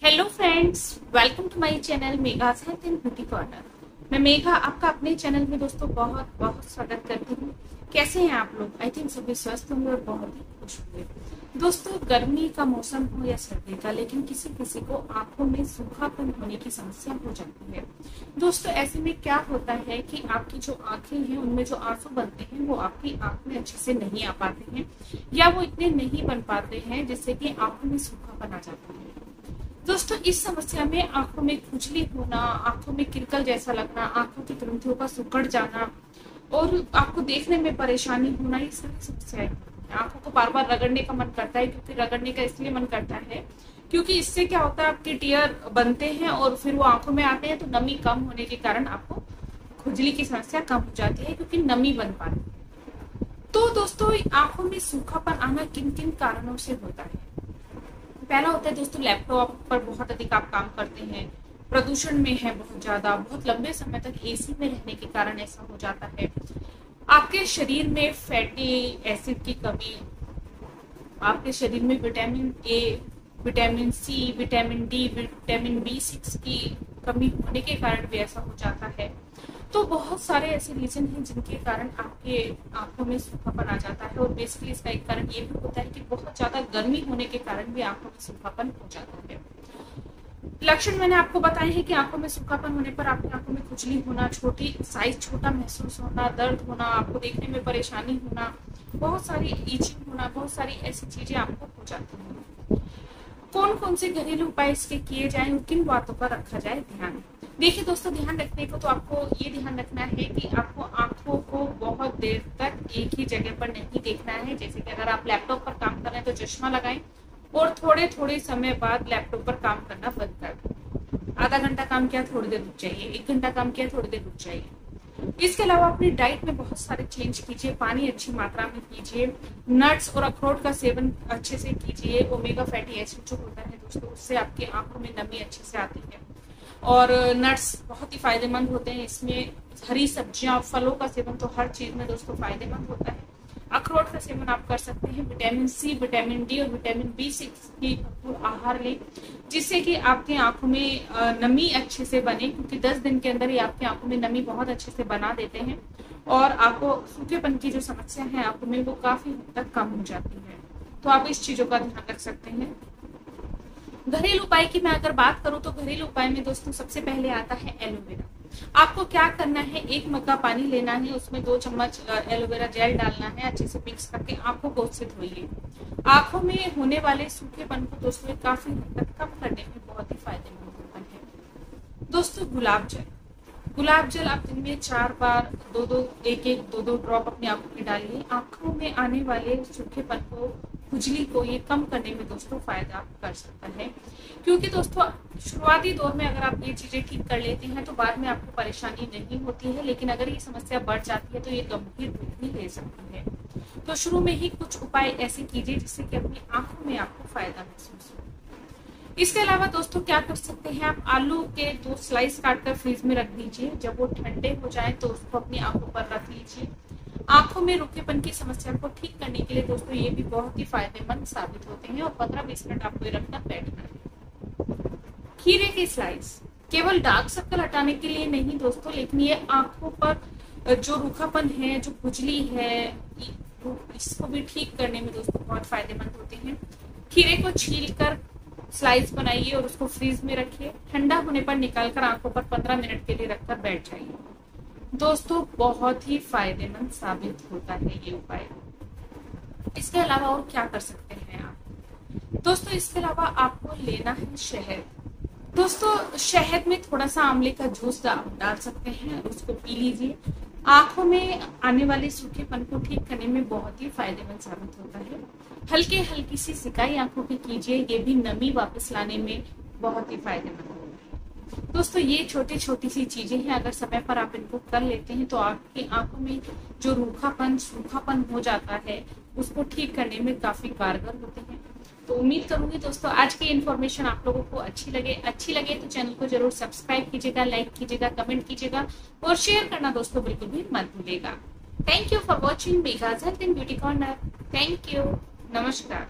Hello friends, welcome to my channel मेघाज health and beauty corner. मैं मेघा आपका अपने channel में दोस्तों बहुत बहुत स्वागत करती हूँ। कैसे हैं आप लोग? आई थिंक सभी स्वस्थ होंगे और बहुत ही खुश होंगे। दोस्तों, गर्मी का मौसम हो या सर्दी का, लेकिन किसी किसी को आंखों में सूखापन होने की समस्या हो जाती है। दोस्तों, ऐसे में क्या होता है कि आपकी जो आंखें हैं उनमें जो आंसू बनते हैं वो आपकी आंख में अच्छे से नहीं आ पाते हैं, या वो इतने नहीं बन पाते हैं जिससे कि आंखों में सूखापन आ जाता है। दोस्तों, इस समस्या में आंखों में खुजली होना, आंखों में किरकल जैसा लगना, आंखों की ग्रंथियों का सिकुड़ जाना और आपको देखने में परेशानी होना, ये सारी समस्याएं हैं। आंखों को बार बार रगड़ने का मन करता है, क्योंकि रगड़ने का इसलिए मन करता है क्योंकि इससे क्या होता है, आपके टीयर बनते हैं और फिर वो आंखों में आते हैं, तो नमी कम होने के कारण आपको खुजली की समस्या कम हो जाती है, क्योंकि नमी बन पाती है। तो दोस्तों, आंखों में सूखापन आना किन किन कारणों से होता है? पहला होता है दोस्तों, लैपटॉप पर बहुत अधिक आप काम करते हैं, प्रदूषण में है बहुत ज्यादा, बहुत लंबे समय तक एसी में रहने के कारण ऐसा हो जाता है। आपके शरीर में फैटी एसिड की कमी, आपके शरीर में vitamin A, vitamin C, vitamin D, vitamin B6 की कमी होने के कारण भी ऐसा हो जाता है। तो बहुत सारे ऐसे रीजन हैं जिनके कारण आपके आंखों में सूखापन आ जाता है। और बेसिकली इसका एक कारण ये भी होता है कि बहुत ज्यादा गर्मी होने के कारण भी आंखों में सूखापन हो जाता है। लक्षण मैंने आपको बताए हैं कि आंखों में सूखापन होने पर आपकी आंखों में खुजली होना, छोटी साइज छोटा महसूस होना, दर्द होना, आपको देखने में परेशानी होना, बहुत सारी ईचिंग होना, बहुत सारी ऐसी चीजें आपको हो जाती हैं। कौन कौन से घरेलू उपाय इसके किए जाएं और किन बातों का रखा जाए ध्यान? देखिए दोस्तों, ध्यान रखने को तो आपको ये ध्यान रखना है कि आपको आंखों को बहुत देर तक एक ही जगह पर नहीं देखना है। जैसे कि अगर आप लैपटॉप पर काम कर रहे हैं तो चश्मा लगाएं और थोड़े थोड़े समय बाद लैपटॉप पर काम करना बंद कर दें। आधा घंटा काम किया, थोड़ी देर रुक जाइए, 1 घंटा काम किया, थोड़ी देर रुक जाइए। इसके अलावा अपनी डाइट में बहुत सारे चेंज कीजिए, पानी अच्छी मात्रा में पीजिए, नट्स और अखरोट का सेवन अच्छे से कीजिए। ओमेगा फैटी एसिड जो होता है दोस्तों, उससे आपकी आंखों में नमी अच्छे से आती है। और नट्स बहुत ही फायदेमंद होते हैं, इसमें हरी सब्जियां, फलों का सेवन तो हर चीज में दोस्तों फायदेमंद होता है। अखरोट का सेवन आप कर सकते हैं। विटामिन सी, विटामिन डी और विटामिन B6 की भरपूर आहार लें, जिससे कि आपकी आंखों में नमी अच्छे से बने, क्योंकि 10 दिन के अंदर ही आपकी आंखों में नमी बहुत अच्छे से बना देते हैं और आपको सूखेपन की जो समस्या है आंखों में, वो काफी हद तक कम हो जाती है। तो आप इस चीजों का ध्यान रख सकते हैं। घरेलू उपाय की मैं अगर बात करूं तो घरेलू उपाय में दोस्तों सबसे पहले आता है एलोवेरा। आपको क्या करना है, 1 मग्गा पानी लेना है, उसमें 2 चम्मच एलोवेरा जेल डालना है, अच्छे से मिक्स करके आंखों को उससे धोइए। आंखों में होने वाले सूखेपन को दोस्तों काफी हद तक कम करने में बहुत ही फायदेमंद होता है। दोस्तों, गुलाब जल आप दिन में 4 बार 2-2 ड्रॉप अपनी आंखों में डालिए। आंखों में आने वाले सूखेपन को, खुजली को ये कम करने में दोस्तों फायदा कर सकता है। क्योंकि दोस्तों, शुरुआती दौर में अगर आप ये चीजें ठीक कर लेते हैं तो बाद में आपको परेशानी नहीं होती है, लेकिन अगर ये समस्या बढ़ जाती है तो ये गंभीर रूप भी ले सकती है। तो शुरू में ही कुछ उपाय ऐसे कीजिए जिससे कि अपनी आंखों में आपको फायदा महसूस हो। इसके अलावा दोस्तों क्या कर सकते हैं, आप आलू के 2 स्लाइस काटकर फ्रीज में रख दीजिए। जब वो ठंडे हो जाए तो उसको अपनी आंखों पर रख लीजिए। आंखों में रुखेपन की समस्या को ठीक करने के लिए दोस्तों ये भी बहुत ही फायदेमंद साबित होते हैं और 15-20 मिनट आपको ये रखकर बैठना है। खीरे की स्लाइस केवल डार्क सर्कल हटाने के लिए नहीं दोस्तों, लेकिन ये आंखों पर जो रूखापन है, जो खुजली है, इसको भी ठीक करने में दोस्तों बहुत फायदेमंद होते हैं। खीरे को छीलकर स्लाइस बनाइए और उसको फ्रीज में रखिए। ठंडा होने पर निकालकर आंखों पर 15 मिनट के लिए रखकर बैठ जाइए। दोस्तों, बहुत ही फायदेमंद साबित होता है ये उपाय। इसके अलावा और क्या कर सकते हैं आप दोस्तों? इसके अलावा आपको लेना है शहद। दोस्तों, शहद में थोड़ा सा आंवले का जूस आप डाल सकते हैं, उसको पी लीजिए। आंखों में आने वाले सूखेपन को ठीक करने में बहुत ही फायदेमंद साबित होता है। हल्की सी सिकाई आंखों की कीजिए, ये भी नमी वापस लाने में बहुत ही फायदेमंद होता है। दोस्तों, ये छोटी छोटी सी चीजें हैं, अगर समय पर आप इनको कर लेते हैं तो आपकी आंखों में जो रूखापन, सूखापन हो जाता है उसको ठीक करने में काफी कारगर होते हैं। तो उम्मीद करूंगी दोस्तों आज की इन्फॉर्मेशन आप लोगों को अच्छी लगे तो चैनल को जरूर सब्सक्राइब कीजिएगा, लाइक कीजिएगा, कमेंट कीजिएगा और शेयर करना दोस्तों बिल्कुल भी मत भूलिएगा। Thank you for watching मेघाज health and beauty corner. Thank you. नमस्कार।